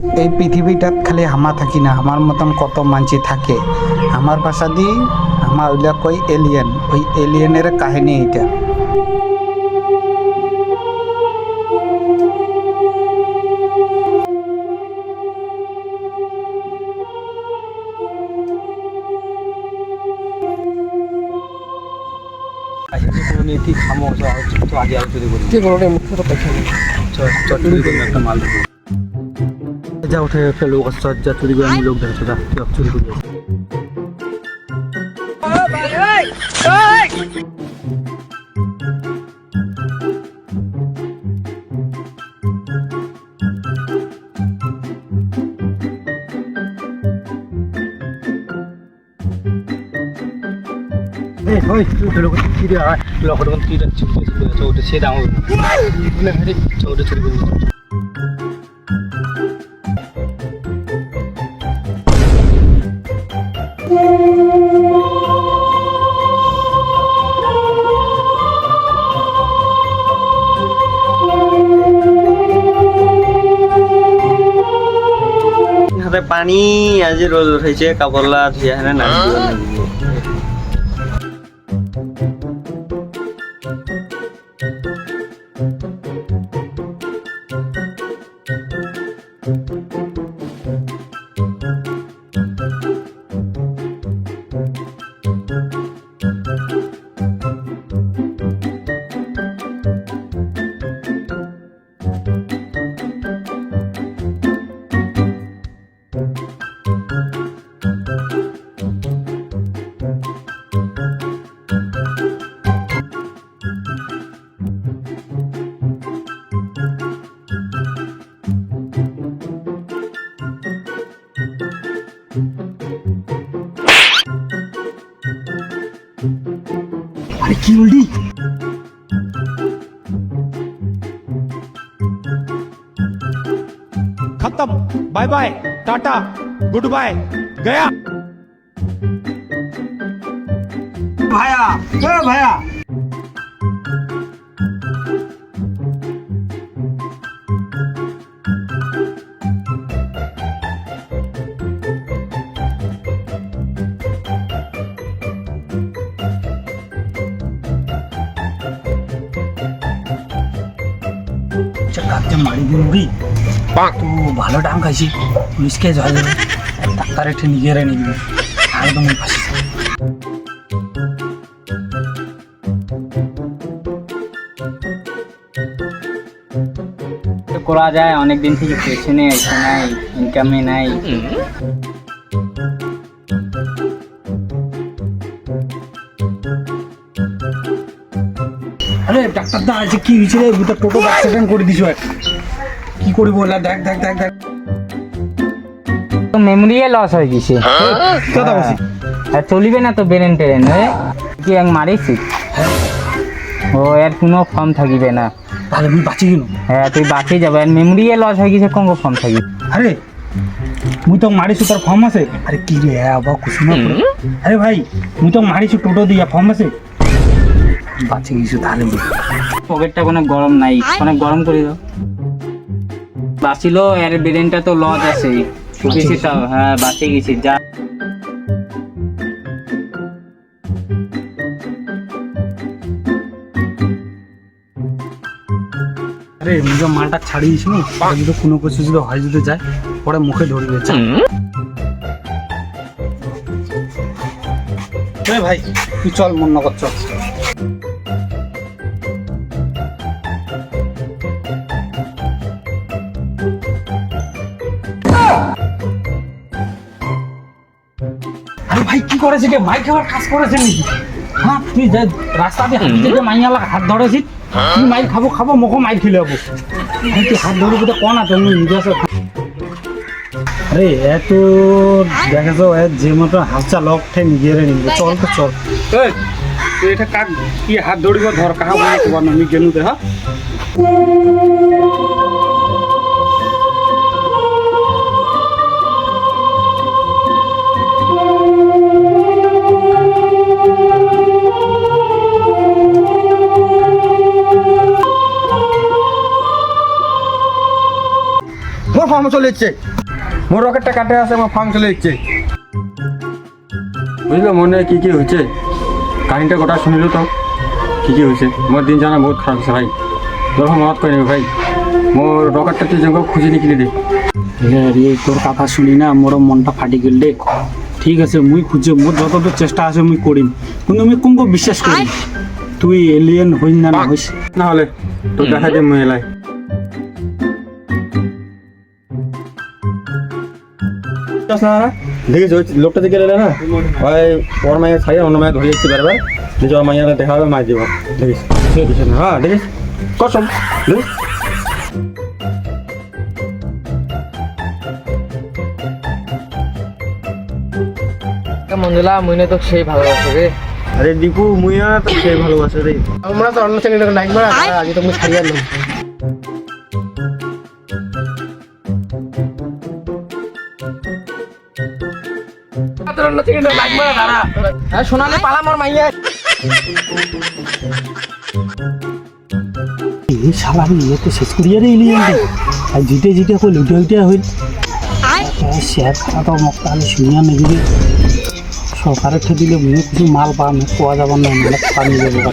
এই পৃথিবীটাত খালি হামা থাকি না, আমার মতন কত মানসি থাকে। আমার ভাষা দি আমার ওইলা কই এলিয়েন, ওই এলিয়েনের কাহিনী এইটা। ঠিক থামো, তো আগে আর চুরি করি। কি বলো রে, মুখে তো পাইছি না। চুরি করি একটা মাল দেবো। যা উঠে একটা লোক আসছে, যা চুরি করে আমি লোক দেখছো, যা চুরি করি। ওই লোক কি রে, লোক কি চৌটে সে দাম চৌটে চুরি করি। হাতে পানী আজি ৰ'দ উঠাইছে, কাপোৰলা ধুই আহে না আরে কি বললি? खत्म, bye bye, ta-ta, goodbye, गया। ভাইয়া ভাইয়া কাজটা মারি দিন মুড়ি তো ভালো টাইম খাইছি, পুলিশকে জয় দেবে, ডাক্তার একটু নিজের নিয়ে দিবে, একদম ফাঁসি। করা যায়, অনেক দিন থেকে পেছনে এসে নাই, ইনকামে নাই। আরে ডাক্তার দা আজ কি হয়েছে রে, দুটো টোটো অ্যাক্সিডেন্ট করে দিছো, কি করি বলা, দেখ দেখ দেখ দেখ মেমোরিয়ে লস হয়ে গেছে, কথা বলছি। আর চলিবে না তো বেরেন টেরেন কি এক মারিছি, ও এর কোনো ফর্ম থাকিবে না। তাহলে আমি বাঁচি গেল? হ্যাঁ তুই বাঁচি যাবে, আর মেমোরিয়ে লস হয়ে গেছে, কোন ফর্ম থাকি। আরে মুই তো মারিছু, তোর ফর্ম আছে? আরে কি রে আবার কুসুম, আরে ভাই মুই তো মারিছু টোটো দিয়া, ফর্ম আছে? বাঁচি গেছু তাহলে। পকেটটা কোনো গরম নাই, অনেক গরম করে দাও। বাঁচিলো, এর ব্রেনটা তো লস আছে, বেশি তাও। হ্যাঁ বাঁচে গেছি, যা। আরে নিজের মালটা ছাড়িয়ে দিস না, যদি কোনো কিছু যদি হয় যদি যায় পরে মুখে ধরবে। ভাই তুই চল, মন নগর চল। আরে ভাই কি করেছে, মাইক খাবার কাজ করেছে নাকি? হ্যাঁ তুই রাস্তা দিয়ে হাত থেকে মাইয়ালা হাত ধরেছিস, তুই মাইল খাবো খাবো, মুখো মাইল খেলে যাবো, তুই হাত ধরে কোথাও কোন আছে নিজে। আরে এত দেখেছো যে মতো হালচা লকঠে নিজের নিবে, চল তো চল। তুই এটা কাক কি হাত ধরিব, ধর কাহা বলে তোমার আমি গেলু দে। হ্যাঁ চলে যাচ্ছে, মোর রকেটটা কাটে আছে, আমার ফার্ম চলে যাচ্ছে। বুঝলো মনে কি কি হয়েছে, কাহিনীটা গোটা শুনিল তো কি কি হয়েছে। মোর দিন জানা বহুত খারাপ হয়েছে ভাই, তোর মত করে নেবে ভাই, মোর রকেটটা তুই জঙ্গল খুঁজে নিকিলি দে। রে তোর কথা শুনি না মোর মনটা ফাটি গেল রে। ঠিক আছে মুই খুঁজে, মোর যতদূর চেষ্টা আছে মুই করিম, কিন্তু আমি কোনকে বিশ্বাস করি তুই এলিয়েন হইস না না হইস। না হলে তোর দেখা দিয়ে মহিলায় দেখিস ওই লোকটা দিকে এলে না, ভাই ওর মায়ের ছাড়িয়ে অন্য মায়ের ধরে যাচ্ছি বারবার, নিজে ওর মায়ের দেখা হবে মায়ের দিব, দেখিস হ্যাঁ দেখিস কসম দেখিস। মন্দুলা মুইনে তো সেই ভালোবাসে রে। আরে দীপু মুইয়া তো সেই ভালোবাসে রে। আমরা তো অন্য চ্যানেলে লাইক মারা আগে তো মুই ছাড়িয়ে আনলাম। সোনালি পালা মোর মাইয়া। এই শালা আমি ইয়ে তো শেষ করিয়া রে এলিয়েন রে, আর জিতে জিতে কই লুটে উঠে হইল শেয়ার খাওয়া তো মক্কা আমি শুনিয়া নেবি রে। সরকারের দিলে মুই কিছু মাল পাম, কোয়া যাবার না, পানি দেবো।